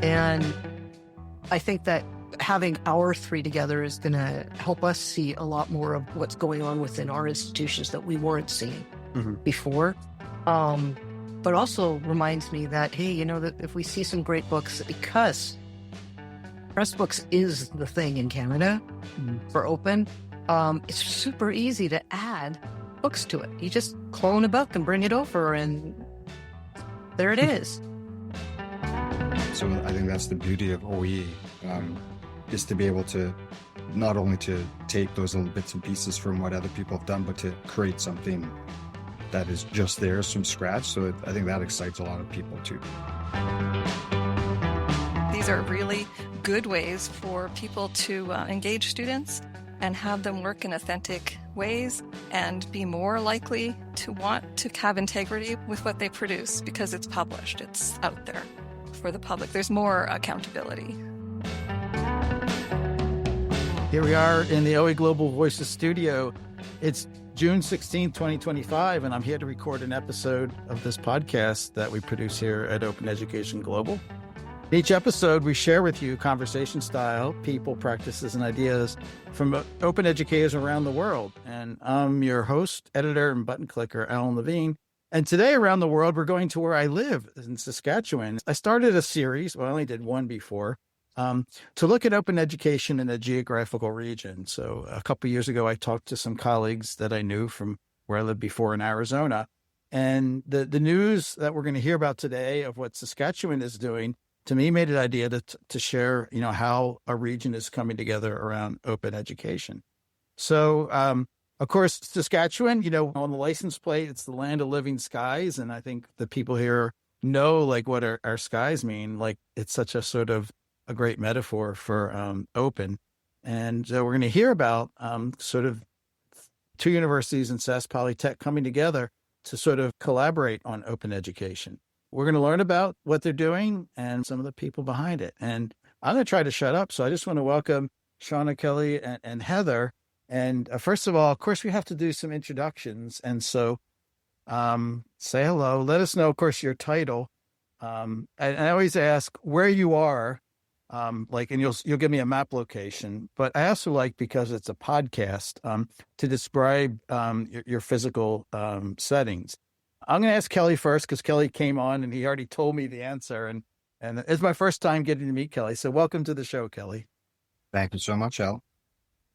And I think that having our three together is going to help us see a lot more of what's going on within our institutions that we weren't seeing before. But also reminds me that, hey, that if we see some great books, because Pressbooks is the thing in Canada for open, it's super easy to add books to it. You just clone a book and bring it over, and there it is. So I think that's the beauty of OE, is to be able to not only to take those little bits and pieces from what other people have done, but to create something that is just theirs from scratch. So I think that excites a lot of people too. These are really good ways for people to engage students and have them work in authentic ways and be more likely to want to have integrity with what they produce because it's published, it's out there for the public. There's more accountability. Here we are in the OEGlobal Voices studio. It's June 16, 2025, and I'm here to record an episode of this podcast that we produce here at Open Education Global. Each episode, we share with you conversation style, people, practices, and ideas from open educators around the world. And I'm your host, editor, and button clicker, Alan Levine. And today around the world, we're going to where I live in Saskatchewan. I started a series, well, I only did one before, to look at open education in a geographical region. So a couple of years ago, I talked to some colleagues that I knew from where I lived before in Arizona. And the news that we're going to hear about today of what Saskatchewan is doing, to me, made it idea to share, how a region is coming together around open education. So, of course, Saskatchewan, on the license plate, it's the land of living skies. And I think the people here know what our skies mean. It's such a sort of a great metaphor for open. And we're going to hear about sort of two universities and Sask Polytech coming together to sort of collaborate on open education. We're going to learn about what they're doing and some of the people behind it. And I'm going to try to shut up. So I just want to welcome Shauna, Kelly, and Heather. And first of all, of course, we have to do some introductions. And so say hello. Let us know, of course, your title. And I always ask where you are, and you'll give me a map location. But I also like, because it's a podcast, to describe your physical settings. I'm going to ask Kelly first because Kelly came on and he already told me the answer. And it's my first time getting to meet Kelly. So welcome to the show, Kelly. Thank you so much, Al.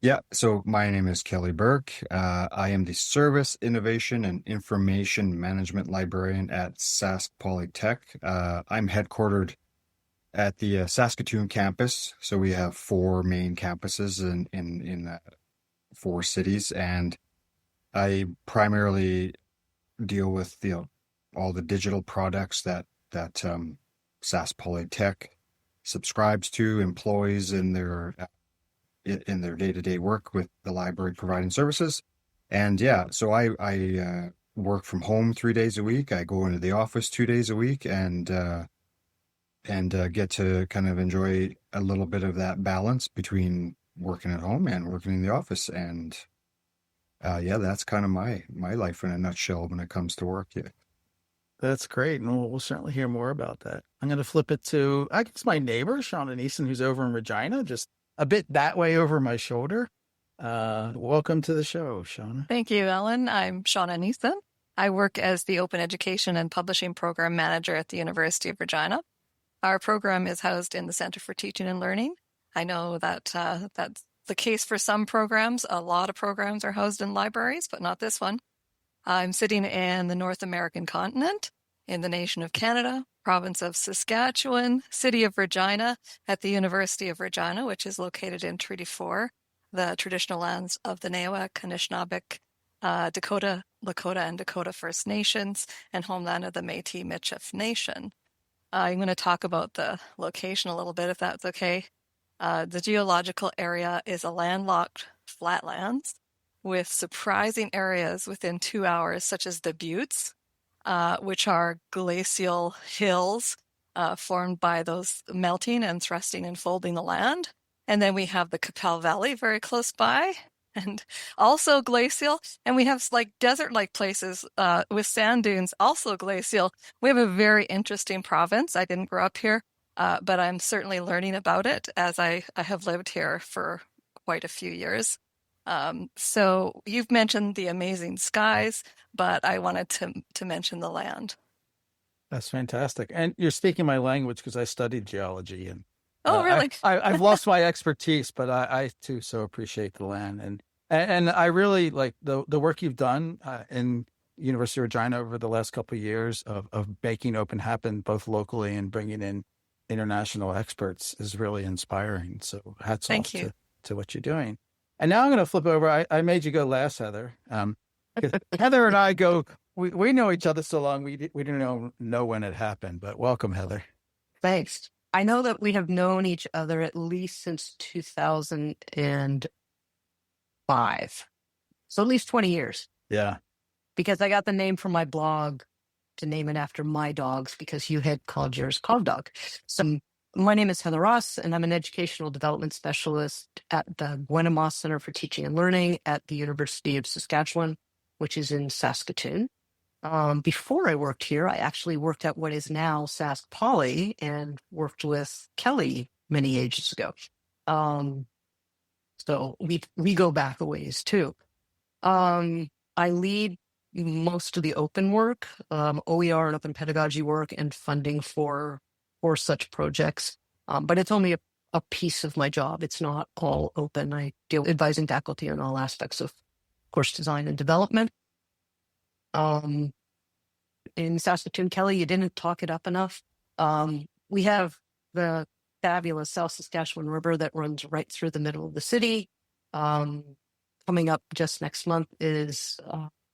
Yeah, so my name is Kelly Burke. I am the Service, Innovation, and Information Management Librarian at Sask Polytech. I'm headquartered at the Saskatoon campus. So we have 4 main campuses in 4 cities. And I primarily deal with all the digital products that Sask Polytech subscribes to, employs in their day-to-day work with the library providing services. And yeah, so I work from home 3 days a week. I go into the office 2 days a week and get to kind of enjoy a little bit of that balance between working at home and working in the office. And that's kind of my life in a nutshell when it comes to work. Yeah. That's great. And we'll certainly hear more about that. I'm going to flip it to, I guess, my neighbor, Shauna Niessen, who's over in Regina, just a bit that way over my shoulder. Welcome to the show, Shauna. Thank you, Alan. I'm Shauna Niessen. I work as the Open Education and Publishing Program Manager at the University of Regina. Our program is housed in the Center for Teaching and Learning. I know that that's the case for some programs. A lot of programs are housed in libraries, but not this one. I'm sitting in the North American continent, in the nation of Canada, province of Saskatchewan, city of Regina, at the University of Regina, which is located in Treaty 4, the traditional lands of the Naewak, Anishinaabeg, Dakota, Lakota, and Dakota First Nations, and homeland of the Métis-Michif Nation. I'm going to talk about the location a little bit, if that's okay. The geological area is a landlocked flatlands with surprising areas within 2 hours, such as the Buttes, which are glacial hills formed by those melting and thrusting and folding the land. And then we have the Capel Valley very close by, and also glacial. And we have desert-like places with sand dunes, also glacial. We have a very interesting province. I didn't grow up here. but I'm certainly learning about it as I have lived here for quite a few years. So you've mentioned the amazing skies, but I wanted to mention the land. That's fantastic. And you're speaking my language because I studied geology, and Oh, really? I've lost my expertise, but I too so appreciate the land, and I really like the work you've done in University of Regina over the last couple of years of making open happen both locally and bringing in international experts is really inspiring. So hats Thank off you. to what you're doing. And now I'm going to flip over. I made you go last, Heather. Heather and I we know each other so long we didn't know when it happened, but welcome, Heather. Thanks. I know that we have known each other at least since 2005. So at least 20 years. Yeah. Because I got the name from my blog to name it after my dogs because you had called yours Cov Dog. So my name is Heather Ross, and I'm an educational development specialist at the Gwenema Center for Teaching and Learning at the University of Saskatchewan, which is in Saskatoon. Before I worked here, I actually worked at what is now Sask Poly and worked with Kelly many ages ago. So we go back a ways too. I lead most of the open work, OER and open pedagogy work, and funding for such projects. But it's only a piece of my job. It's not all open. I deal with advising faculty on all aspects of course design and development. In Saskatoon, Kelly, you didn't talk it up enough. We have the fabulous South Saskatchewan River that runs right through the middle of the city. Coming up just next month is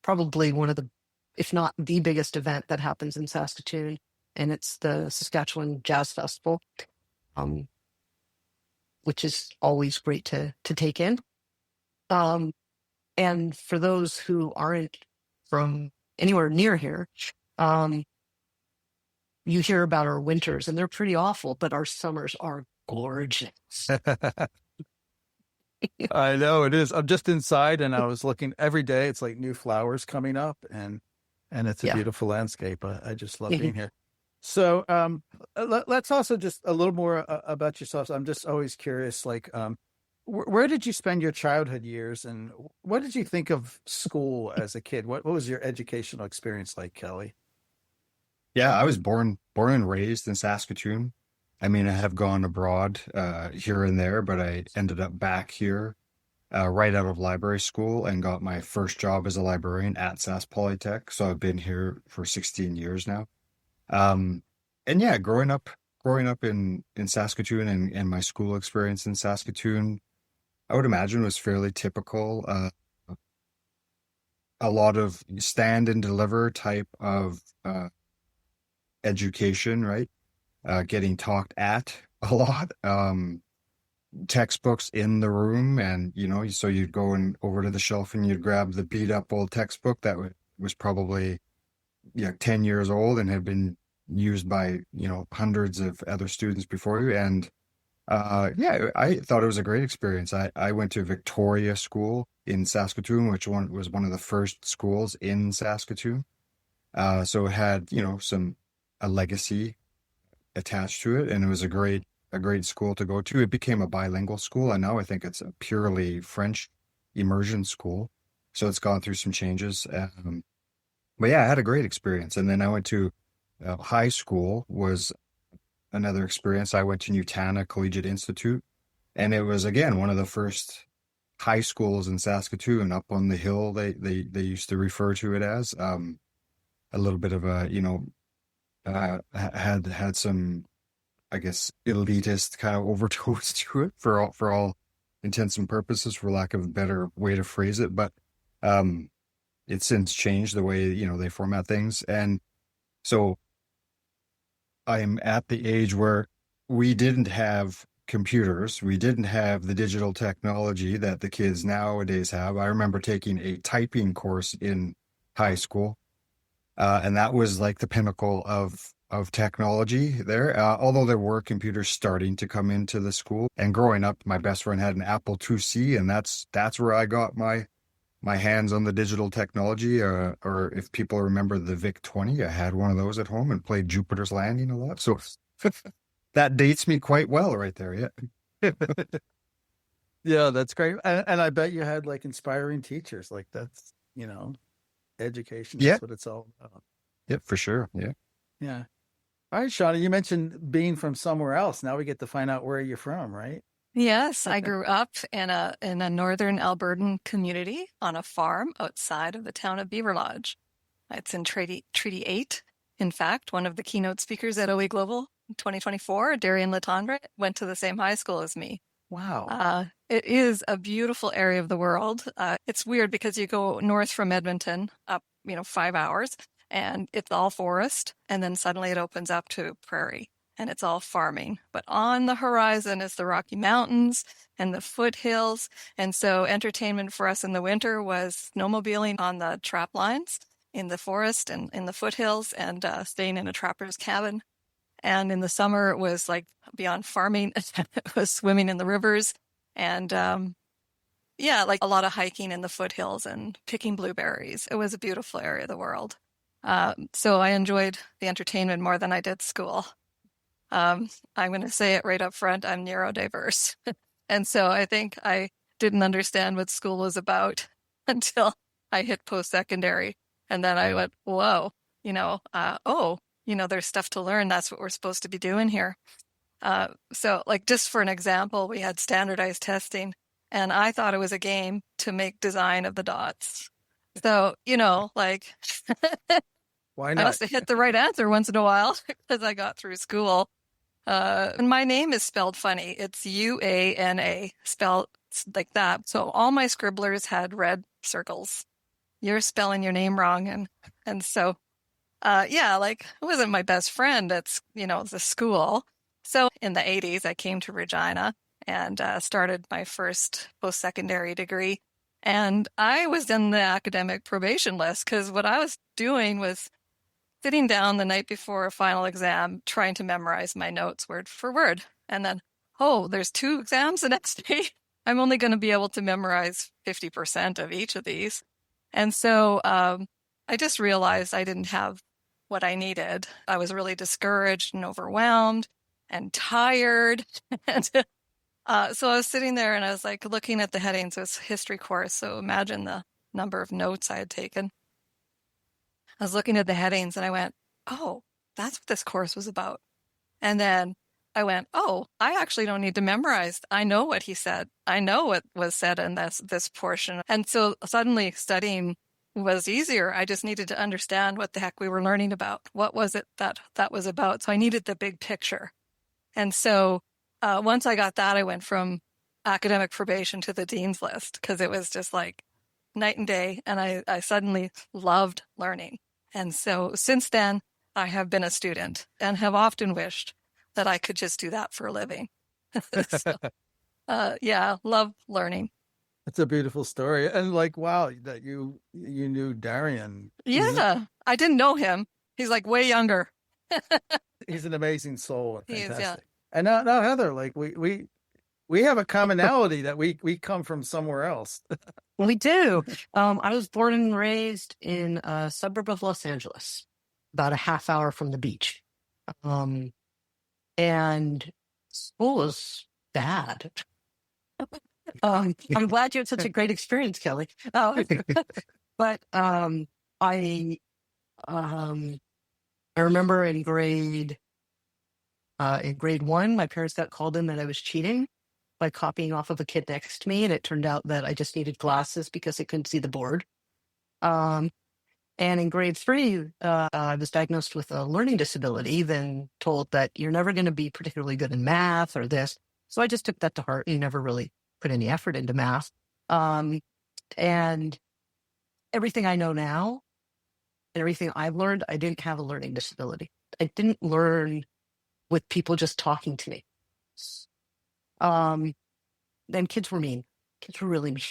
probably one of the, if not the biggest event that happens in Saskatoon, and it's the Saskatchewan Jazz Festival, which is always great to take in. And for those who aren't from anywhere near here, you hear about our winters, and they're pretty awful, but our summers are gorgeous. I know it is. I'm just inside, and I was looking every day. It's like new flowers coming up, and it's a beautiful landscape. I just love being here. So let's also just a little more about yourself. I'm just always curious, like, where did you spend your childhood years, and what did you think of school as a kid? What was your educational experience like, Kelly? Yeah, I was born and raised in Saskatoon. I mean, I have gone abroad here and there, but I ended up back here right out of library school and got my first job as a librarian at Sask Polytech. So I've been here for 16 years now. And yeah, growing up in Saskatoon and my school experience in Saskatoon, I would imagine was fairly typical. A lot of stand and deliver type of education, right? Getting talked at a lot. Textbooks in the room, and so you'd go over to the shelf and you'd grab the beat up old textbook that was probably 10 years old and had been used by hundreds of other students before you. And I thought it was a great experience. I went to Victoria School in Saskatoon, which was one of the first schools in Saskatoon. So it had a legacy attached to it, and it was a great school to go to. It became a bilingual school, and now I think it's a purely French immersion school. So it's gone through some changes. But yeah, I had a great experience. And then I went to high school, was another experience. I went to Newtana Collegiate Institute, and it was, again, one of the first high schools in Saskatoon up on the hill. They used to refer to it as a little bit of a, had some, I guess, elitist kind of overtones to it for all intents and purposes, for lack of a better way to phrase it. But it's since changed the way, they format things. And so I am at the age where we didn't have computers. We didn't have the digital technology that the kids nowadays have. I remember taking a typing course in high school. And that was like the pinnacle of technology there, although there were computers starting to come into the school. And growing up, my best friend had an Apple IIc, and that's where I got my hands on the digital technology. Or if people remember the VIC-20, I had one of those at home and played Jupiter's Landing a lot. So That dates me quite well right there. Yeah. Yeah, that's great. And I bet you had like inspiring teachers. Like that's, education. Yeah. That's what it's all about. Yeah, for sure. Yeah. Yeah. All right, Shauna, you mentioned being from somewhere else. Now we get to find out where you're from, right? Yes, I grew up in a northern Albertan community on a farm outside of the town of Beaver Lodge. It's in Treaty 8. In fact, one of the keynote speakers at OEGlobal 2024, Darian Latendre, went to the same high school as me. Wow. It is a beautiful area of the world. It's weird because you go north from Edmonton up, 5 hours, and it's all forest, and then suddenly it opens up to prairie, and it's all farming. But on the horizon is the Rocky Mountains and the foothills, and so entertainment for us in the winter was snowmobiling on the trap lines in the forest and in the foothills, and staying in a trapper's cabin. And in the summer, it was like beyond farming, it was swimming in the rivers, and like a lot of hiking in the foothills and picking blueberries. It was a beautiful area of the world. So I enjoyed the entertainment more than I did school. I'm going to say it right up front, I'm neurodiverse. And so I think I didn't understand what school was about until I hit post-secondary. And then I went, whoa, there's stuff to learn. That's what we're supposed to be doing here. So like just for an example, we had standardized testing, and I thought it was a game to make design of the dots. So, Why I not? must have hit the right answer once in a while because I got through school. And my name is spelled funny. It's UANA, spelled like that. So all my scribblers had red circles. You're spelling your name wrong. And so, it wasn't my best friend at, the school. So in the 80s, I came to Regina and started my first post-secondary degree. And I was in the academic probation list because what I was doing was sitting down the night before a final exam, trying to memorize my notes word for word. And then, there's 2 exams the next day. I'm only going to be able to memorize 50% of each of these. And so I just realized I didn't have what I needed. I was really discouraged and overwhelmed and tired. And so I was sitting there and I was like looking at the headings. It was a history course. So imagine the number of notes I had taken. I was looking at the headings and I went, oh, that's what this course was about. And then I went, oh, I actually don't need to memorize. I know what he said. I know what was said in this portion. And so suddenly studying was easier. I just needed to understand what the heck we were learning about. What was it that was about? So I needed the big picture. And so once I got that, I went from academic probation to the dean's list because it was just like night and day. And I suddenly loved learning. And so since then, I have been a student and have often wished that I could just do that for a living. Love learning. It's a beautiful story. And like, wow, that you knew Darian. Yeah, I didn't know him. He's like way younger. He's an amazing soul. He is, Fantastic. yeah. And now Heather, like we have a commonality that we come from somewhere else. We do. I was born and raised in a suburb of Los Angeles, about a half hour from the beach. And school was bad. I'm glad you had such a great experience, Kelly. But I remember in grade 1, my parents got called in that I was cheating by copying off of a kid next to me, and it turned out that I just needed glasses because I couldn't see the board. And in grade 3, I was diagnosed with a learning disability, then told that you're never going to be particularly good in math or this. So I just took that to heart and never really put any effort into math. And everything I know now and everything I've learned, I didn't have a learning disability. I didn't learn with people just talking to me. Then kids were mean. Kids were really mean.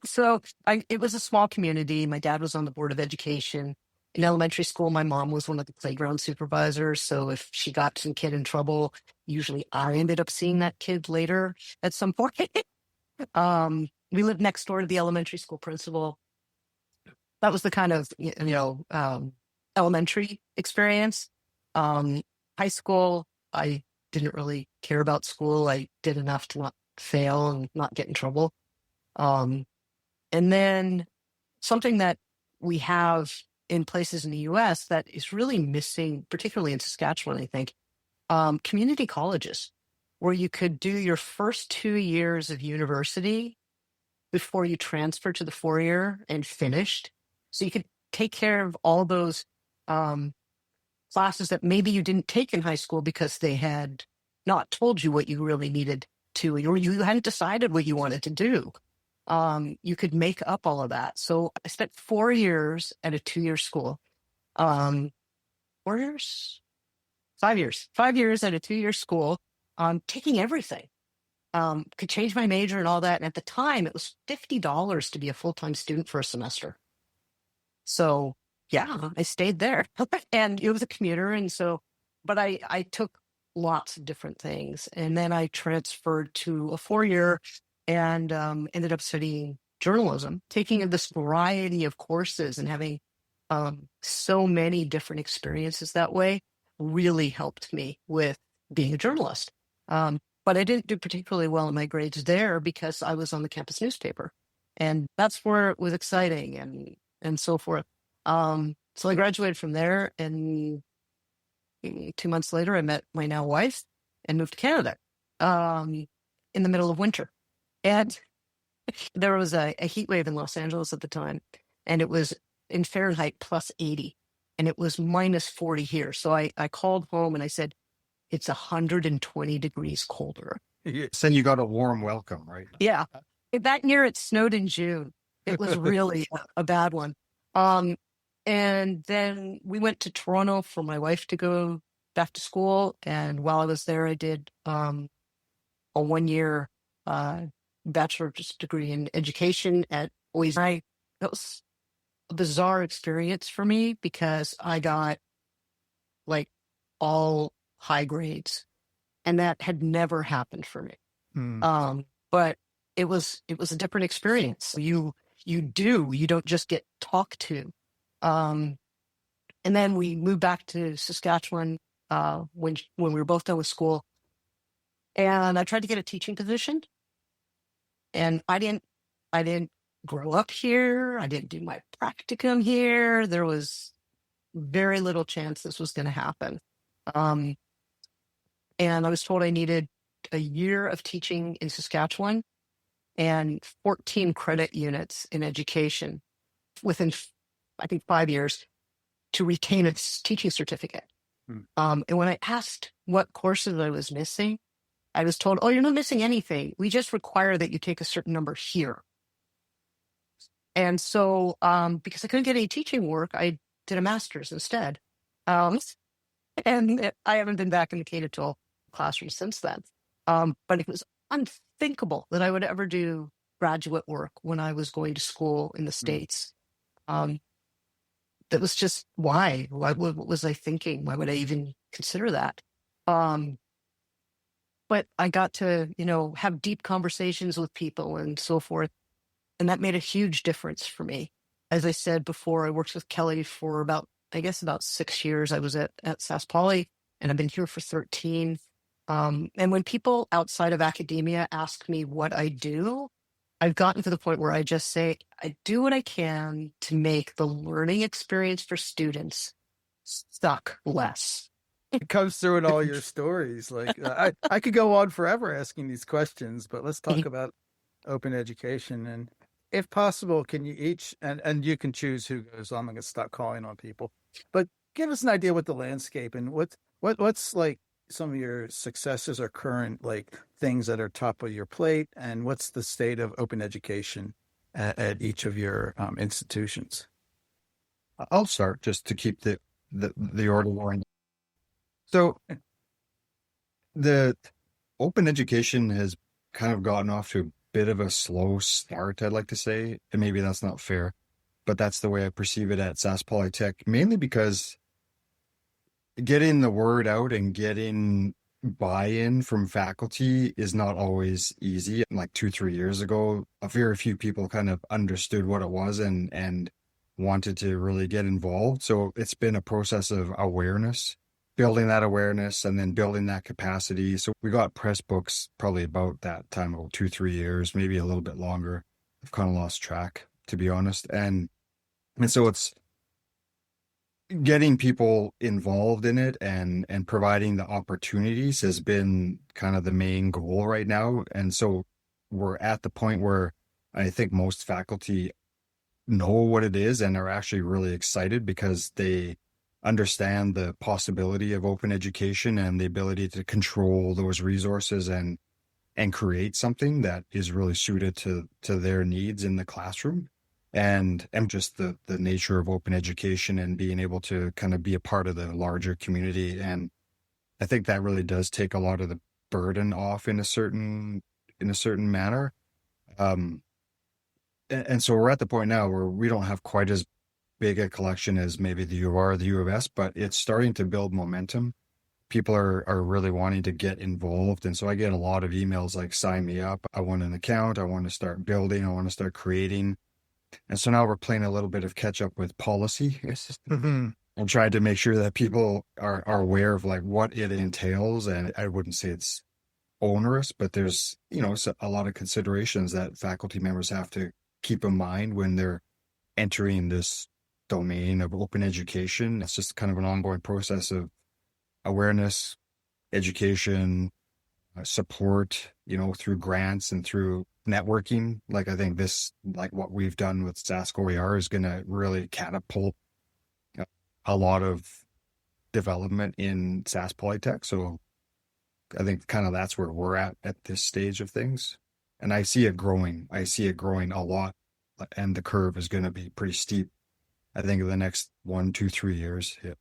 So it was a small community. My dad was on the board of education. In elementary school, my mom was one of the playground supervisors. So if she got some kid in trouble, usually I ended up seeing that kid later at some point. We lived next door to the elementary school principal. That was the kind of, elementary experience. High school, I didn't really care about school. I did enough to not fail and not get in trouble. And then something that we have in places in the US that is really missing, particularly in Saskatchewan, I think, community colleges, where you could do your first 2 years of university before you transfer to the 4-year and finished. So you could take care of all those classes that maybe you didn't take in high school because they had not told you what you really needed to, or you hadn't decided what you wanted to do. You could make up all of that. So I spent 4 years at a 2-year school. 4 years? 5 years. 5 years at a 2-year school, taking everything. Could change my major and all that. And at the time, it was $50 to be a full-time student for a semester. So yeah, I stayed there. And it was a commuter. And so, but I took lots of different things. And then I transferred to a 4-year and ended up studying journalism, taking this variety of courses and having so many different experiences that way really helped me with being a journalist. But I didn't do particularly well in my grades there because I was on the campus newspaper. And that's where it was exciting and so forth. So I graduated from there, and 2 months later, I met my now wife and moved to Canada in the middle of winter. And there was a heat wave in Los Angeles at the time, and it was in Fahrenheit plus 80, and it was minus 40 here. So I called home and I said, it's 120 degrees colder. So you got a warm welcome, right? Yeah. That year it snowed in June. It was really a bad one. And then we went to Toronto for my wife to go back to school. And while I was there, I did a 1-year bachelor's degree in education at OEG. That was a bizarre experience for me because I got like all high grades, and that had never happened for me. But it was a different experience. You don't just get talked to. And then we moved back to Saskatchewan when we were both done with school, and I tried to get a teaching position, and I didn't grow up here. I didn't do my practicum here. There was very little chance this was going to happen. And I was told I needed a year of teaching in Saskatchewan and 14 credit units in education within, I think, 5 years to retain a teaching certificate. And when I asked what courses I was missing, I was told, oh, you're not missing anything. We just require that you take a certain number here. And so because I couldn't get any teaching work, I did a master's instead. And I haven't been back in the K-12 classroom since then. But it was unthinkable that I would ever do graduate work when I was going to school in the States. That was just why? What was I thinking? Why would I even consider that? But I got to, have deep conversations with people and so forth. And that made a huge difference for me. As I said before, I worked with Kelly for about 6 years. I was at Sask Poly, and I've been here for 13. And when people outside of academia ask me what I do, I've gotten to the point where I just say, I do what I can to make the learning experience for students suck less. It comes through in all your stories. Like I could go on forever asking these questions, but let's talk about open education. And if possible, can you each, and you can choose who goes, I'm going to stop calling on people, but give us an idea what the landscape and what's like some of your successes or current like things that are top of your plate, and what's the state of open education at each of your institutions? I'll start just to keep the order going. So the open education has kind of gotten off to a bit of a slow start, I'd like to say, and maybe that's not fair, but that's the way I perceive it at Sask Polytech, mainly because getting the word out and getting buy-in from faculty is not always easy. Like 2-3 years ago, a very few people kind of understood what it was and wanted to really get involved. So it's been a process of awareness building that awareness and then building that capacity. So we got Pressbooks probably about that time, about 2-3 years, maybe a little bit longer. I've kind of lost track, to be honest. And so it's getting people involved in it and providing the opportunities has been kind of the main goal right now. And so we're at the point where I think most faculty know what it is and are actually really excited because they understand the possibility of open education and the ability to control those resources and create something that is really suited to their needs in the classroom. And just the nature of open education and being able to kind of be a part of the larger community. And I think that really does take a lot of the burden off in a certain manner. And so we're at the point now where we don't have quite as big a collection as maybe the U of R or the U of S, but it's starting to build momentum. People are really wanting to get involved. And so I get a lot of emails like, sign me up. I want an account. I want to start building. I want to start creating. And so now we're playing a little bit of catch up with policy and trying to make sure that people are aware of like what it entails. And I wouldn't say it's onerous, but there's, a lot of considerations that faculty members have to keep in mind when they're entering this domain of open education. It's just kind of an ongoing process of awareness, education, support, through grants and through networking. Like I think what we've done with SaskOER is going to really catapult a lot of development in Sask Polytech. So I think kind of that's where we're at this stage of things. And I see it growing. I see it growing a lot. And the curve is going to be pretty steep, I think, in the next 1, 2, 3 years. Yeah.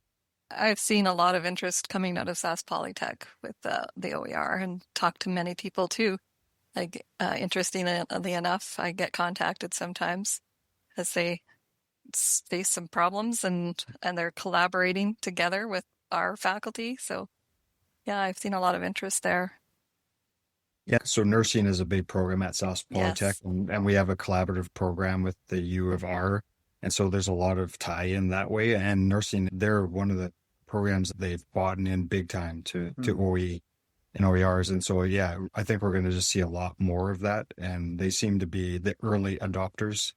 I've seen a lot of interest coming out of Sask Polytech with the OER and talked to many people too. Like, interestingly enough, I get contacted sometimes as they face some problems and they're collaborating together with our faculty. So yeah, I've seen a lot of interest there. Yeah, so nursing is a big program at Sask Polytech, Yes. and we have a collaborative program with the U of R. And so there's a lot of tie-in that way. And nursing, they're one of the programs that they've bought in big time to OE and OERs. And so, yeah, I think we're going to just see a lot more of that. And they seem to be the early adopters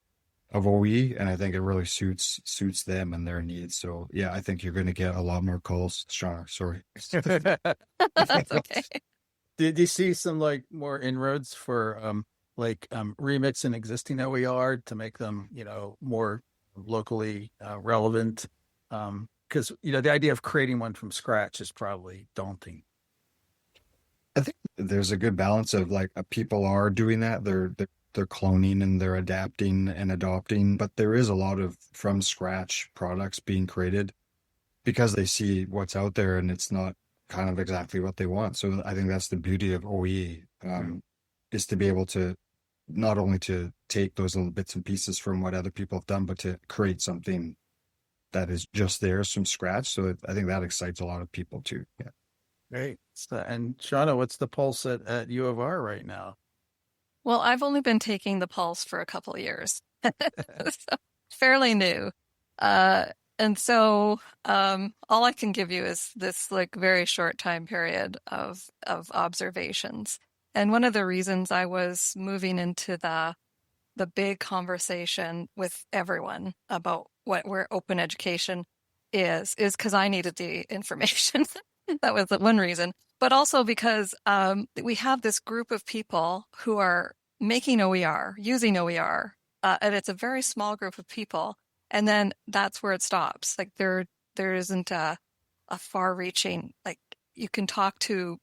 of OE. And I think it really suits them and their needs. So, yeah, I think you're going to get a lot more calls. Shauna, sorry. That's okay. Did you see some more inroads for remixing existing OER to make them, more locally relevant? Because, the idea of creating one from scratch is probably daunting. I think there's a good balance of people are doing that. They're cloning and they're adapting and adopting, but there is a lot of from scratch products being created because they see what's out there and it's not kind of exactly what they want. So I think that's the beauty of OE, is to be able to not only to take those little bits and pieces from what other people have done, but to create something that is just theirs from scratch. So I think that excites a lot of people too. Yeah. Great. And Shauna, what's the pulse at U of R right now? Well, I've only been taking the pulse for a couple of years, so fairly new. And so all I can give you is this very short time period of observations. And one of the reasons I was moving into the big conversation with everyone about where open education is because I needed the information. That was one reason. But also because we have this group of people who are making OER, using OER, and it's a very small group of people. And then that's where it stops. There isn't a far-reaching, you can talk to,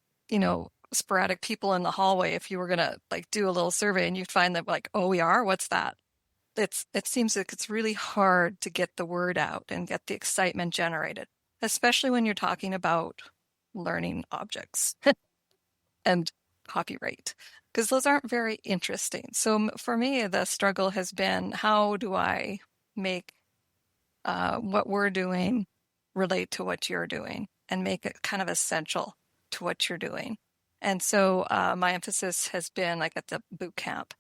sporadic people in the hallway if you were going to do a little survey and you'd find that OER, what's that? It seems like it's really hard to get the word out and get the excitement generated, especially when you're talking about learning objects and copyright, because those aren't very interesting. So for me, the struggle has been, how do I make what we're doing relate to what you're doing and make it kind of essential to what you're doing? And so my emphasis has been at the boot camp,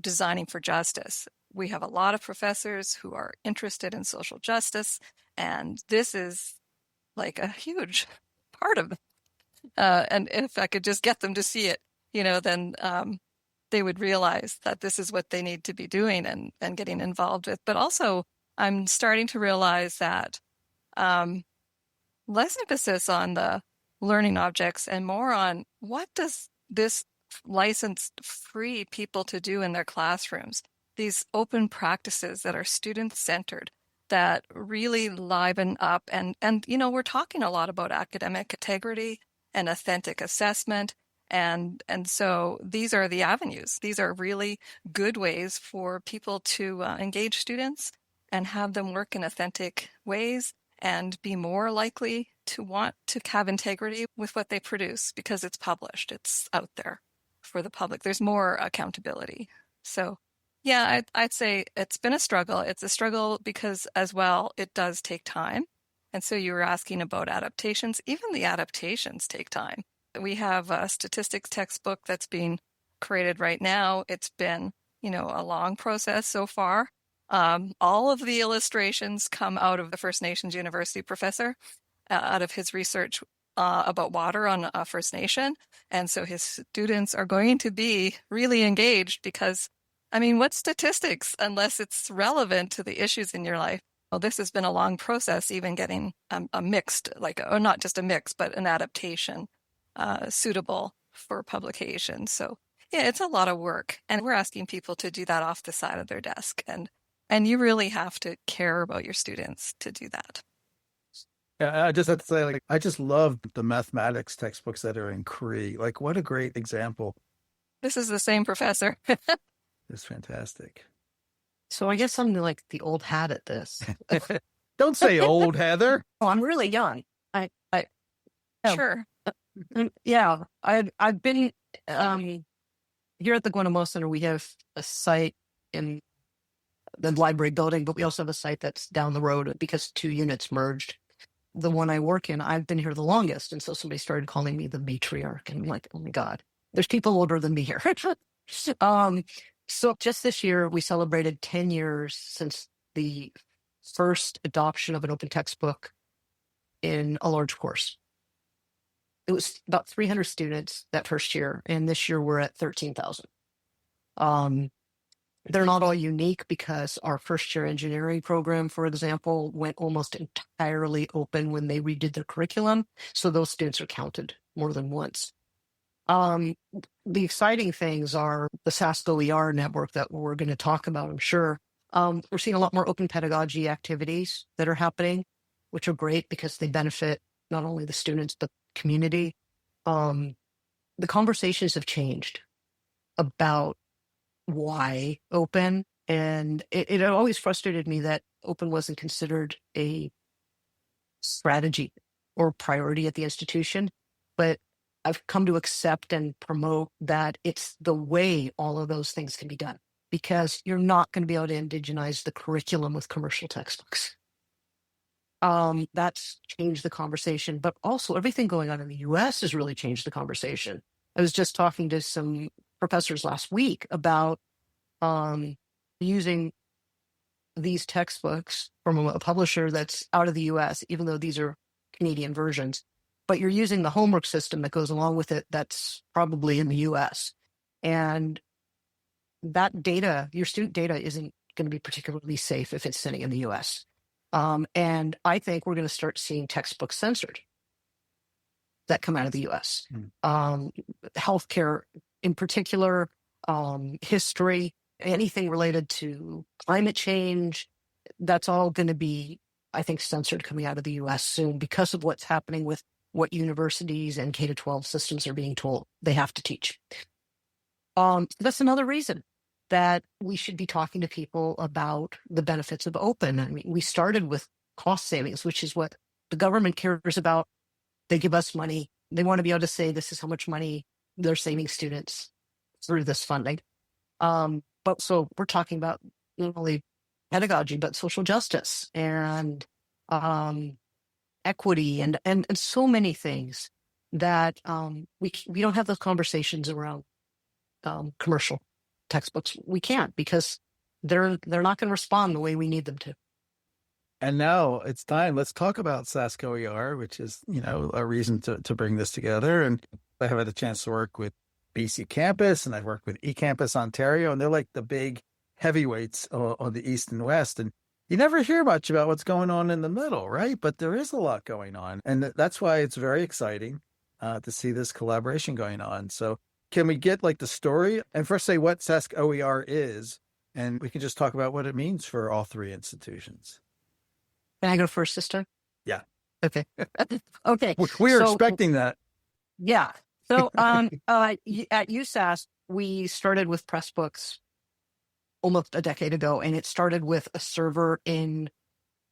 designing for justice. We have a lot of professors who are interested in social justice, and this is like a huge part of it. And if I could just get them to see it, then they would realize that this is what they need to be doing and getting involved with. But also, I'm starting to realize that less emphasis on the learning objects and more on what does this license free people to do in their classrooms, these open practices that are student-centered, that really liven up. And we're talking a lot about academic integrity and authentic assessment. And so these are the avenues. These are really good ways for people to engage students and have them work in authentic ways and be more likely to want to have integrity with what they produce because it's published, it's out there for the public. There's more accountability. So yeah, I'd say it's been a struggle. It's a struggle because as well, it does take time. And so you were asking about adaptations. Even the adaptations take time. We have a statistics textbook that's being created right now. It's been, a long process so far. All of the illustrations come out of the First Nations University professor, out of his research about water on a First Nation. And so his students are going to be really engaged because, what's statistics unless it's relevant to the issues in your life? Well, this has been a long process, even getting a mixed, or not just a mix, but an adaptation suitable for publication. So yeah, it's a lot of work. And we're asking people to do that off the side of their desk. And you really have to care about your students to do that. Yeah, I just have to say, I just love the mathematics textbooks that are in Cree. What a great example. This is the same professor. It's fantastic. So I guess I'm like the old hat at this. Don't say old, Heather. Oh, I'm really young. Sure. Yeah, I've been here at the Guanamosa Center. We have a site in the library building, but we also have a site that's down the road because 2 units merged. The one I work in, I've been here the longest, and so somebody started calling me the matriarch, and I'm like, oh my God, there's people older than me here. So just this year, we celebrated 10 years since the first adoption of an open textbook in a large course. It was about 300 students that first year, and this year we're at 13,000. They're not all unique because our first year engineering program, for example, went almost entirely open when they redid their curriculum. So those students are counted more than once. The exciting things are the SaskOER network that we're going to talk about, I'm sure. We're seeing a lot more open pedagogy activities that are happening, which are great because they benefit not only the students, but the community. The conversations have changed about why open. And it always frustrated me that open wasn't considered a strategy or priority at the institution. But I've come to accept and promote that it's the way all of those things can be done, because you're not going to be able to indigenize the curriculum with commercial textbooks. That's changed the conversation, but also everything going on in the US has really changed the conversation. I was just talking to some professors last week about using these textbooks from a publisher that's out of the US, even though these are Canadian versions, but you're using the homework system that goes along with it that's probably in the US. And that data, your student data, isn't going to be particularly safe if it's sitting in the US. And I think we're going to start seeing textbooks censored that come out of the US. Healthcare in particular, history, anything related to climate change, that's all going to be, I think, censored coming out of the US soon because of what's happening with what universities and K-12 systems are being told they have to teach. That's another reason that we should be talking to people about the benefits of open. I mean, we started with cost savings, which is what the government cares about. They give us money. They want to be able to say this is how much money they're saving students through this funding. But so we're talking about not only pedagogy, but social justice and equity and so many things that we don't have those conversations around commercial textbooks. We can't, because they're not going to respond the way we need them to. And now it's time. Let's talk about SaskOER, which is, a reason to bring this together. And I have had a chance to work with BC Campus, and I've worked with eCampus Ontario, and they're like the big heavyweights on the East and West. And you never hear much about what's going on in the middle, right? But there is a lot going on. And that's why it's very exciting to see this collaboration going on. So can we get like the story and first say what SaskOER is, and we can just talk about what it means for all three institutions. Can I go first, sister? Yeah. Okay. Okay. We were expecting that. Yeah. So at USask, we started with Pressbooks almost a decade ago, and it started with a server in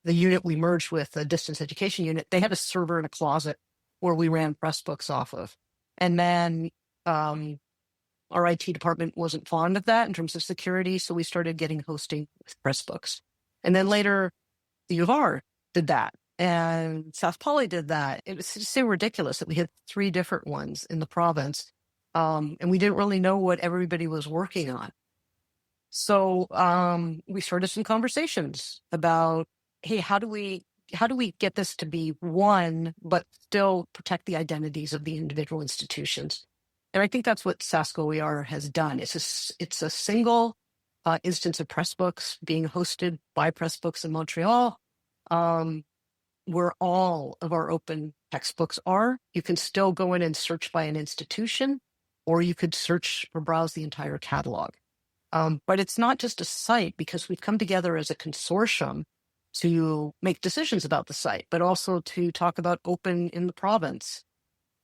the unit we merged with, the distance education unit. They had a server in a closet where we ran Pressbooks off of. And then our IT department wasn't fond of that in terms of security, so we started getting hosting with Pressbooks. And then later, the U of R did that, and Sask Poly did that. It was just so ridiculous that we had 3 different ones in the province, and we didn't really know what everybody was working on. So we started some conversations about, hey, how do we get this to be one, but still protect the identities of the individual institutions? And I think that's what SaskOER has done. It's a single instance of Pressbooks being hosted by Pressbooks in Montreal, where all of our open textbooks are. You can still go in and search by an institution, or you could search or browse the entire catalog. But it's not just a site, because we've come together as a consortium to make decisions about the site, but also to talk about open in the province.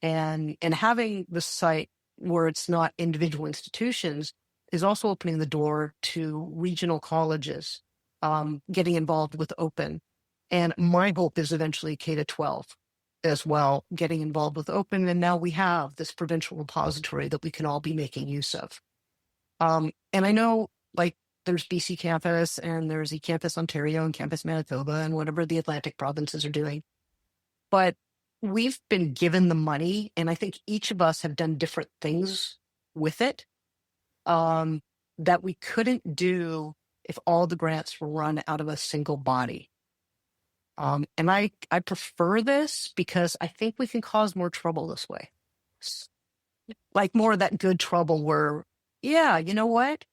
And having the site where it's not individual institutions is also opening the door to regional colleges getting involved with open. And my hope is eventually K-12 as well, getting involved with open. And now we have this provincial repository that we can all be making use of. And I know, like, there's BC Campus and there's eCampus Ontario and Campus Manitoba and whatever the Atlantic provinces are doing. But we've been given the money, and I think each of us have done different things with it that we couldn't do if all the grants were run out of a single body. And I prefer this because I think we can cause more trouble this way. Like more of that good trouble where, yeah, you know what?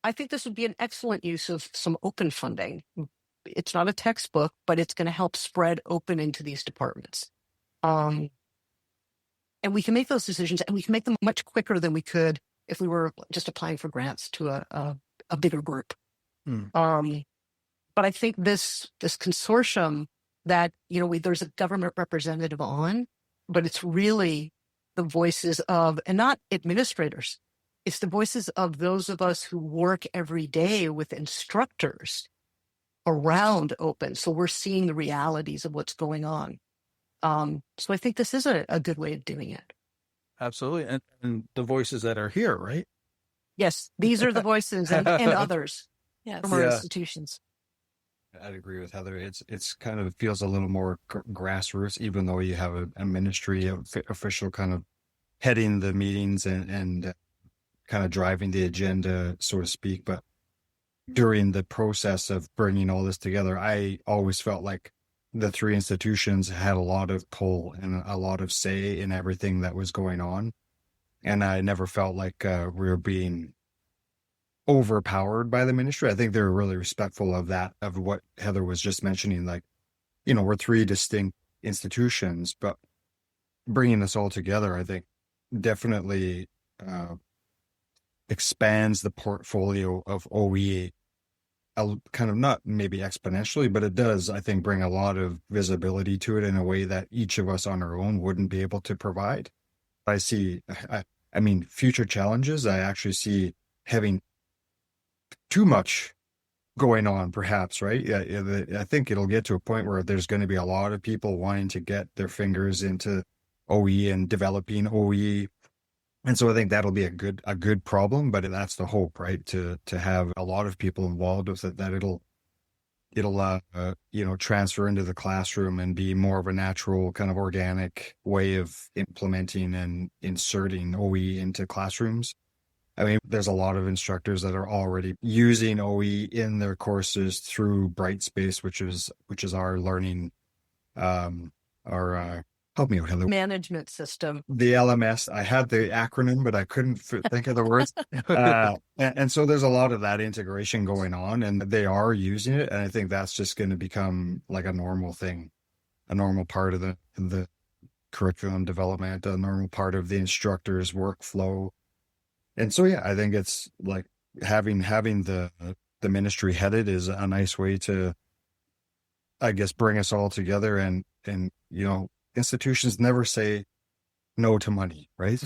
I think this would be an excellent use of some open funding. It's not a textbook, but it's going to help spread open into these departments. And we can make those decisions, and we can make them much quicker than we could if we were just applying for grants to a bigger group. But I think this consortium that, there's a government representative on, but it's really the voices of, and not administrators, it's the voices of those of us who work every day with instructors around open. So we're seeing the realities of what's going on. So I think this is a good way of doing it. Absolutely. And the voices that are here, right? Yes, these are the voices and others from our institutions. I'd agree with Heather. It's kind of feels a little more grassroots, even though you have a ministry official kind of heading the meetings and kind of driving the agenda, so to speak. But during the process of bringing all this together, I always felt like the 3 institutions had a lot of pull and a lot of say in everything that was going on. And I never felt like we were being overpowered by the ministry. I think they were really respectful of that, of what Heather was just mentioning. Like, we're 3 distinct institutions, but bringing this all together, I think definitely expands the portfolio of OE, kind of not maybe exponentially, but it does, I think, bring a lot of visibility to it in a way that each of us on our own wouldn't be able to provide. I see, I mean, future challenges, I actually see having too much going on, perhaps, right? I think it'll get to a point where there's going to be a lot of people wanting to get their fingers into OE and developing OE. And so I think that'll be a good problem, but that's the hope, right? To have a lot of people involved with it, that it'll transfer into the classroom and be more of a natural kind of organic way of implementing and inserting OE into classrooms. I mean, there's a lot of instructors that are already using OE in their courses through Brightspace, which is our learning, our help me out, Heather. Management system. The LMS. I had the acronym, but I couldn't think of the words. And so there's a lot of that integration going on, and they are using it. And I think that's just going to become like a normal thing, a normal part of the curriculum development, a normal part of the instructor's workflow. And so, yeah, I think it's like having the ministry headed is a nice way to, I guess, bring us all together. And institutions never say no to money, right?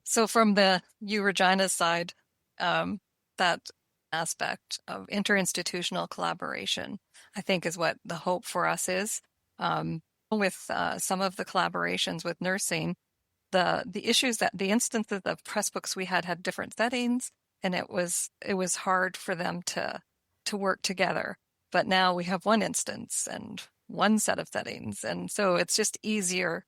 So from the Regina side, that aspect of interinstitutional collaboration, I think, is what the hope for us is. With some of the collaborations with nursing, the issues that the instances of Pressbooks we had different settings, and it was hard for them to work together. But now we have one instance and one set of settings, and so it's just easier,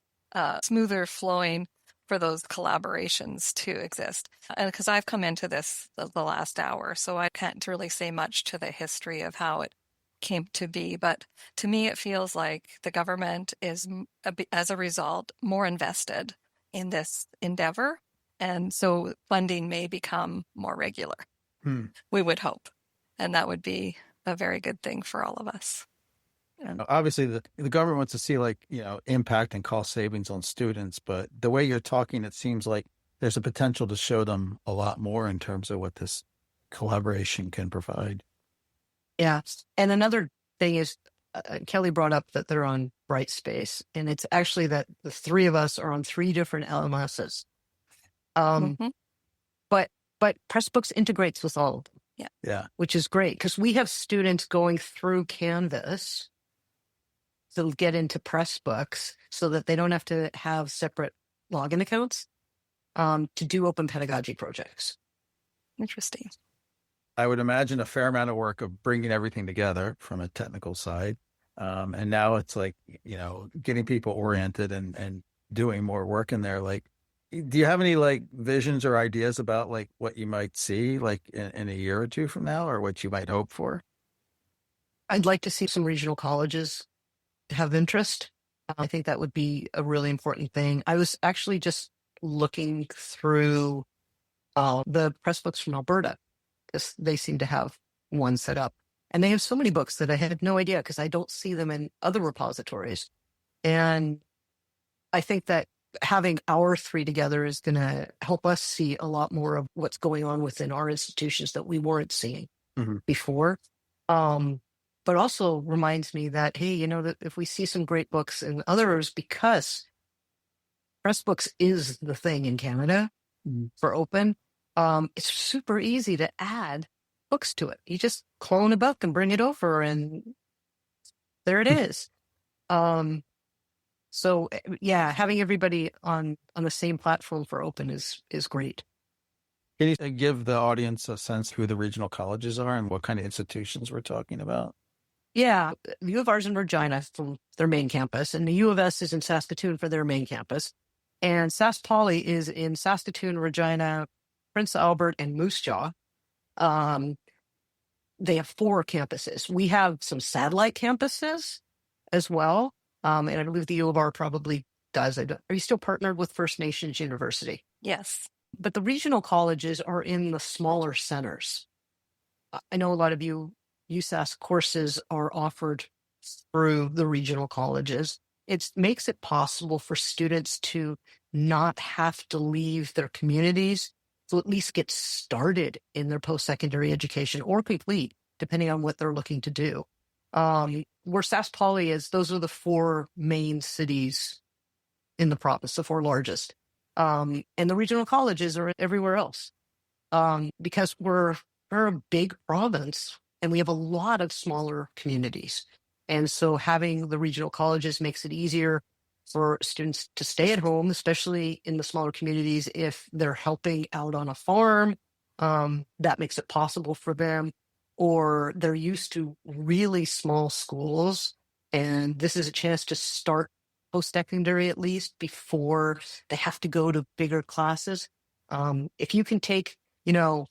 smoother flowing for those collaborations to exist. And because I've come into this the last hour, so I can't really say much to the history of how it came to be. But to me, it feels like the government is, as a result, more invested in this endeavor. And so funding may become more regular. We would hope. And that would be a very good thing for all of us. Obviously, the government wants to see impact and cost savings on students, but the way you're talking, it seems like there's a potential to show them a lot more in terms of what this collaboration can provide. Yeah. And another thing is, Kelly brought up that they're on Brightspace, and it's actually that the three of us are on 3 different LMSs. But Pressbooks integrates with all of them. Yeah. Which is great, because we have students going through Canvas to get into Pressbooks so that they don't have to have separate login accounts to do open pedagogy projects. Interesting. I would imagine a fair amount of work of bringing everything together from a technical side. And now it's like, getting people oriented and doing more work in there. Like, do you have any visions or ideas about what you might see in a year or two from now, or what you might hope for? I'd like to see some regional colleges have interest. I think that would be a really important thing. I was actually just looking through the Pressbooks from Alberta, because they seem to have one set up. And they have so many books that I had no idea, because I don't see them in other repositories. And I think that having our 3 together is going to help us see a lot more of what's going on within our institutions that we weren't seeing before. But also reminds me that, hey, that if we see some great books in others, because Pressbooks is the thing in Canada for open, it's super easy to add books to it. You just clone a book and bring it over, and there it is. So yeah, having everybody on the same platform for open is great. Can you give the audience a sense who the regional colleges are and what kind of institutions we're talking about? Yeah, the U of R is in Regina for their main campus, and the U of S is in Saskatoon for their main campus. And Sask Poly is in Saskatoon, Regina, Prince Albert, and Moose Jaw. They have 4 campuses. We have some satellite campuses as well. And I believe the U of R probably does. Are you still partnered with First Nations University? Yes. But the regional colleges are in the smaller centers. I know a lot of USask courses are offered through the regional colleges. It makes it possible for students to not have to leave their communities to at least get started in their post-secondary education, or complete, depending on what they're looking to do. Where Sask Poly is, those are the 4 main cities in the province, the 4 largest. And the regional colleges are everywhere else. Because we're a big province, and we have a lot of smaller communities. And so having the regional colleges makes it easier for students to stay at home, especially in the smaller communities. If they're helping out on a farm, that makes it possible for them. Or they're used to really small schools, and this is a chance to start post-secondary at least before they have to go to bigger classes. If you can take you know,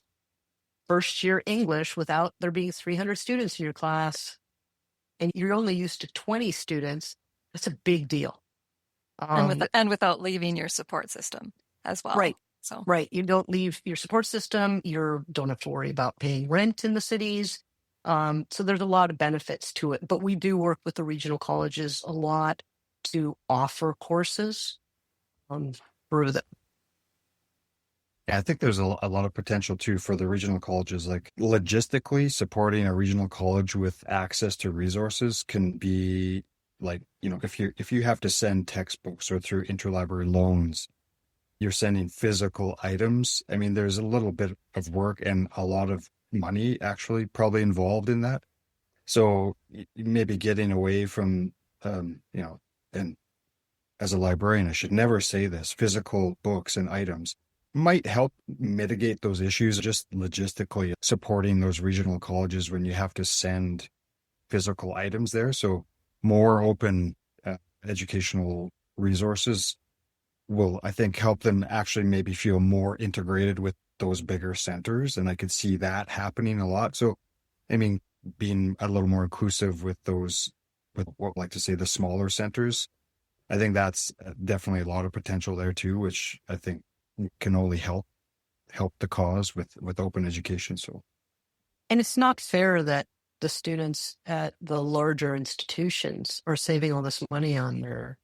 first year English without there being 300 students in your class and you're only used to 20 students, that's a big deal. And without leaving your support system as well. Right. So Right. You don't leave your support system. You don't have to worry about paying rent in the cities. So there's a lot of benefits to it. But we do work with the regional colleges a lot to offer courses through them. Yeah, I think there's a lot of potential too for the regional colleges. Like logistically, supporting a regional college with access to resources can be like, if you have to send textbooks or through interlibrary loans, you're sending physical items. I mean, there's a little bit of work and a lot of money actually probably involved in that. So maybe getting away from, and as a librarian, I should never say this, physical books and items might help mitigate those issues, just logistically supporting those regional colleges when you have to send physical items there. So more open educational resources will, I think, help them actually maybe feel more integrated with those bigger centers. And I could see that happening a lot. So, I mean, being a little more inclusive with those, with what I like to say, the smaller centers, I think that's definitely a lot of potential there too, which I think can only help the cause with open education. So, And it's not fair that the students at the larger institutions are saving all this money on their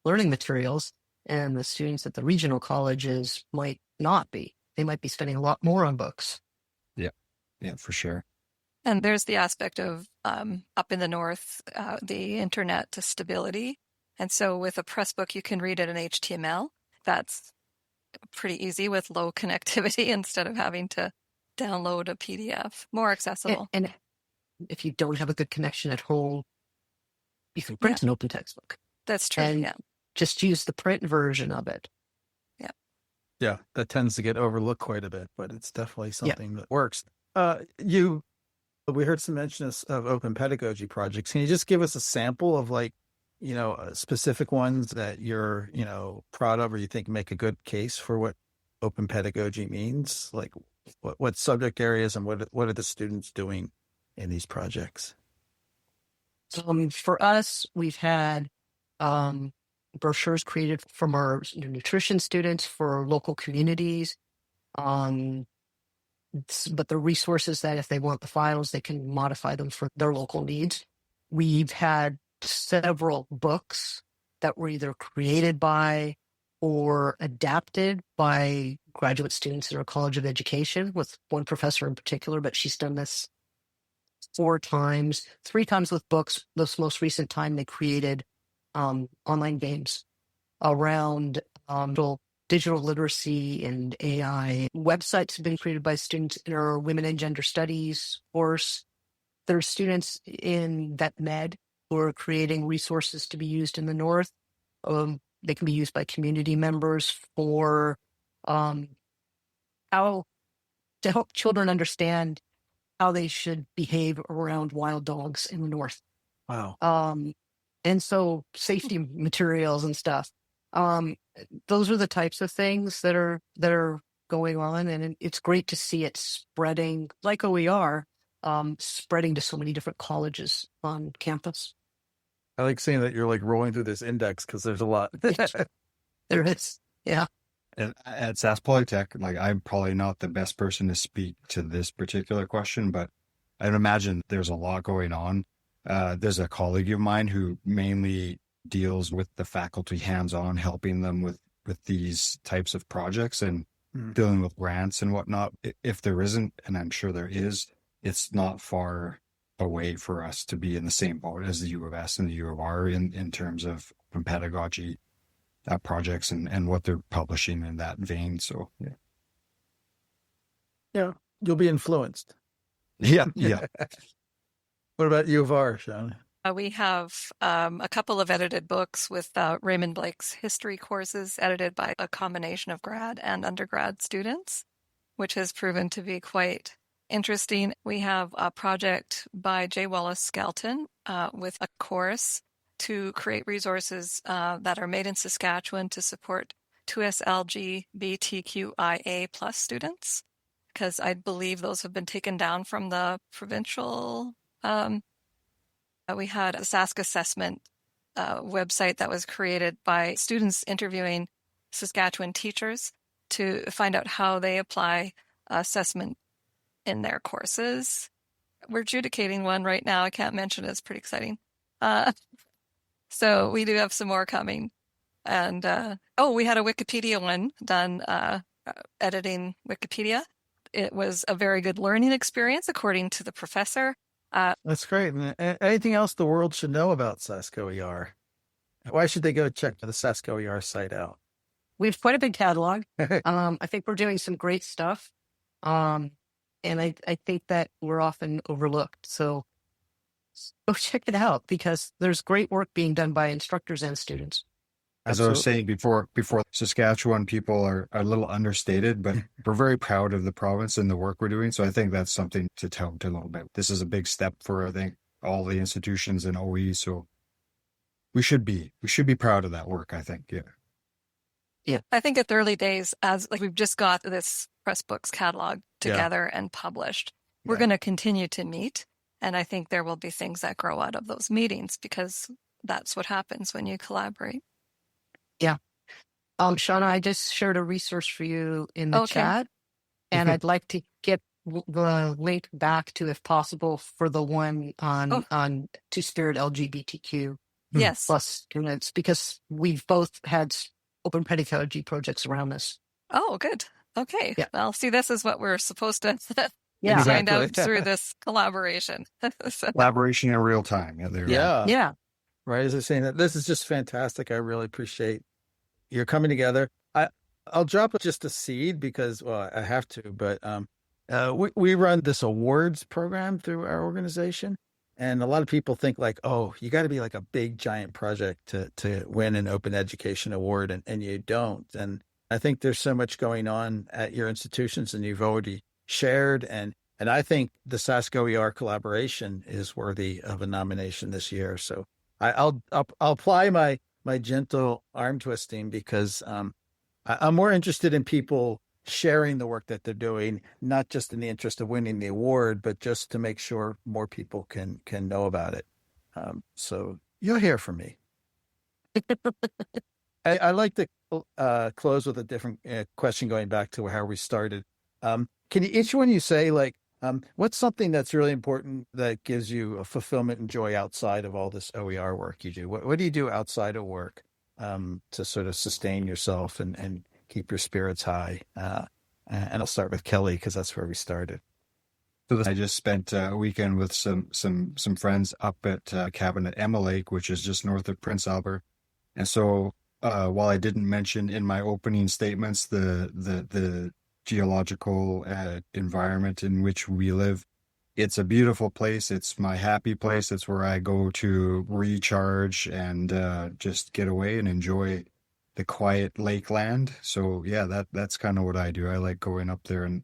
learning materials, and the students at the regional colleges might not be. They might be spending a lot more on books. Yeah, for sure. And there's the aspect of up in the north, the internet to stability. And so with a Pressbook, you can read it in HTML. That's pretty easy with low connectivity instead of having to download a PDF. More accessible. And if you don't have a good connection at home, you can print an open textbook. That's true. And just use the print version of it. Yeah, that tends to get overlooked quite a bit, but it's definitely something that works. We heard some mention of open pedagogy projects. Can you just give us a sample of specific ones that you're, proud of or you think make a good case for what open pedagogy means? Like what subject areas and what are the students doing in these projects? For us, we've had brochures created from our nutrition students for local communities. But the resources that if they want the files, they can modify them for their local needs. We've had several books that were either created by or adapted by graduate students in our College of Education, with one professor in particular, but she's done this 3 times with books. This most recent time they created online games around digital literacy and AI. Websites have been created by students in our Women and Gender Studies course. There are students in vet med who are creating resources to be used in the North. They can be used by community members for how to help children understand how they should behave around wild dogs in the North. Wow. And so safety materials and stuff. Those are the types of things that are going on, and it's great to see it spreading, like OER, spreading to so many different colleges on campus. I like seeing that you're like rolling through this index because there's a lot. There is, yeah. And at Sask Polytech, like I'm probably not the best person to speak to this particular question, but I'd imagine there's a lot going on. There's a colleague of mine who mainly deals with the faculty hands-on, helping them with these types of projects and dealing with grants and whatnot. If there isn't, and I'm sure there is, it's not far away for us to be in the same boat as the U of S and the U of R in terms of pedagogy projects and what they're publishing in that vein. So, yeah, you'll be influenced. Yeah. What about U of R, Shauna? We have a couple of edited books with Raymond Blake's history courses edited by a combination of grad and undergrad students, which has proven to be quite interesting. We have a project by J. Wallace Skelton with a course to create resources that are made in Saskatchewan to support 2S LGBTQIA+ students. because I believe those have been taken down from the provincial. We had a Sask assessment website that was created by students interviewing Saskatchewan teachers to find out how they apply assessment in their courses. We're adjudicating one right now. I can't mention it. It's pretty exciting. So we do have some more coming. And we had a Wikipedia one done, editing Wikipedia. It was a very good learning experience, according to the professor. That's great. And anything else the world should know about SaskOER? Why should they go check the SaskOER site out? We have quite a big catalog. I think we're doing some great stuff. And I think that we're often overlooked. So go check it out, because there's great work being done by instructors and students. As I was saying before, Saskatchewan people are a little understated, but we're very proud of the province and the work we're doing. So I think that's something to tell a little bit. This is a big step for, I think, all the institutions in OE. So we should be proud of that work, I think. Yeah. Yeah. I think at the early days, as like we've just got this Pressbooks catalog together and published, we're going to continue to meet. And I think there will be things that grow out of those meetings, because that's what happens when you collaborate. Yeah. Shauna, I just shared a resource for you in the chat, and I'd like to get the link back to, if possible, for the one on Two-Spirit LGBTQ plus students, because we've both had open pedagogy projects around this. Oh, good. Okay. Yeah. Well, see, this is what we're supposed to find out through this collaboration. Collaboration in real time. Yeah. Right. As I was saying, that this is just fantastic. I really appreciate you're coming together. I'll drop just a seed because, well, I have to, but we run this awards program through our organization. And a lot of people think like, oh, you got to be like a big, giant project to win an open education award. And you don't. And I think there's so much going on at your institutions, and you've already shared. And I think the SaskOER collaboration is worthy of a nomination this year. So I'll apply my gentle arm twisting, because I'm more interested in people sharing the work that they're doing, not just in the interest of winning the award, but just to make sure more people can know about it. So you'll hear from me. I like to close with a different question, going back to how we started. Can each one you say, like, what's something that's really important that gives you a fulfillment and joy outside of all this OER work you do? What do you do outside of work to sort of sustain yourself and keep your spirits high? And I'll start with Kelly, because that's where we started. So I just spent a weekend with some friends up at a cabin at Emma Lake, which is just north of Prince Albert. And so while I didn't mention in my opening statements the geological environment in which we live, it's a beautiful place. It's my happy place. It's where I go to recharge and just get away and enjoy the quiet lakeland. So yeah, that's kind of what I do. I like going up there, and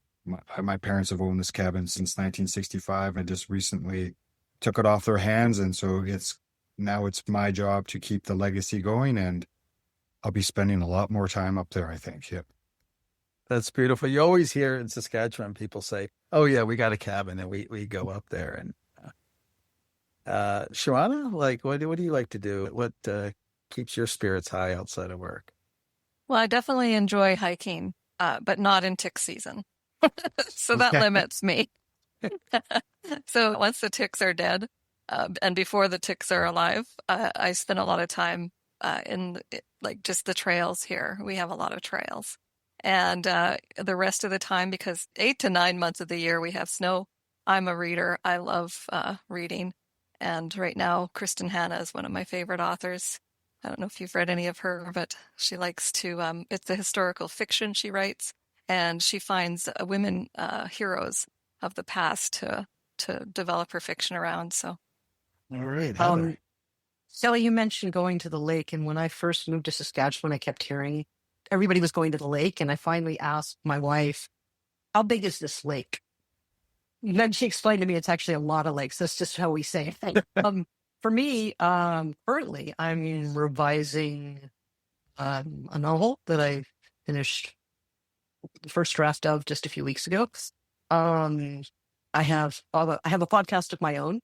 my parents have owned this cabin since 1965. I just recently took it off their hands, and so it's my job to keep the legacy going, and I'll be spending a lot more time up there, I think. Yep. That's beautiful. You always hear in Saskatchewan people say, "Oh yeah, we got a cabin," and we go up there. And Shuana, like, what do you like to do? What keeps your spirits high outside of work? Well, I definitely enjoy hiking, but not in tick season. So that limits me. So once the ticks are dead, and before the ticks are alive, I spend a lot of time in like just the trails here. We have a lot of trails. And the rest of the time, because 8 to 9 months of the year we have snow, I'm a reader. I love reading. And right now, Kristen Hanna is one of my favorite authors. I don't know if you've read any of her, but she likes to, it's a historical fiction she writes. And she finds women heroes of the past to develop her fiction around. So, all right. Kelly, you mentioned going to the lake. And when I first moved to Saskatchewan, I kept hearing everybody was going to the lake. And I finally asked my wife, how big is this lake? And then she explained to me it's actually a lot of lakes. That's just how we say it. For me, currently, I'm revising a novel that I finished the first draft of just a few weeks ago. I have a podcast of my own.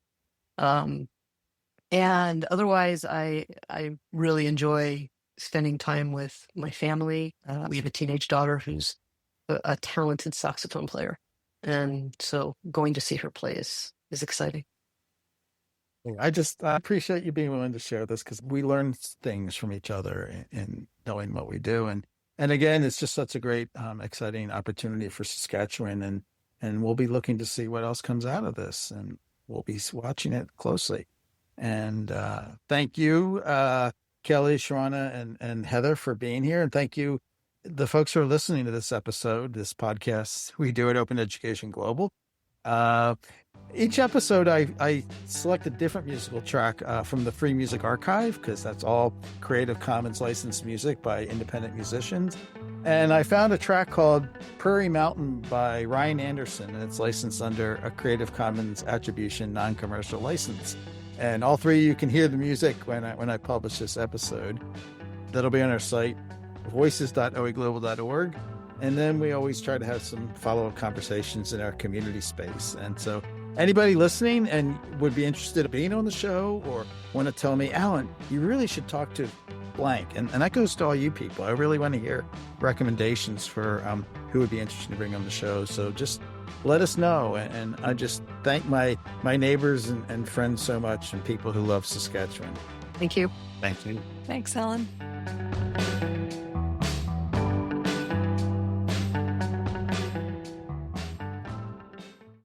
And otherwise, I really enjoy spending time with my family. We have a teenage daughter who's a talented saxophone player, and so going to see her play is exciting. I appreciate you being willing to share this, because we learn things from each other in knowing what we do. And again, it's just such a great, exciting opportunity for Saskatchewan. And we'll be looking to see what else comes out of this, and we'll be watching it closely. And thank you, Kelly, Shuana, and Heather, for being here. And thank you, the folks who are listening to this episode, this podcast we do at Open Education Global. Each episode, I select a different musical track from the Free Music Archive, because that's all Creative Commons licensed music by independent musicians. And I found a track called Prairie Mountain by Ryan Anderson, and it's licensed under a Creative Commons Attribution Non-Commercial License. And all three of you can hear the music when I publish this episode. That'll be on our site, voices.oeglobal.org. And then we always try to have some follow-up conversations in our community space. And so anybody listening and would be interested in being on the show, or want to tell me, Alan, you really should talk to blank. And that goes to all you people. I really want to hear recommendations for who would be interested to bring on the show. So just let us know. And I just thank my neighbors and friends so much, and people who love Saskatchewan. Thank you. Thank you. Thanks, Alan.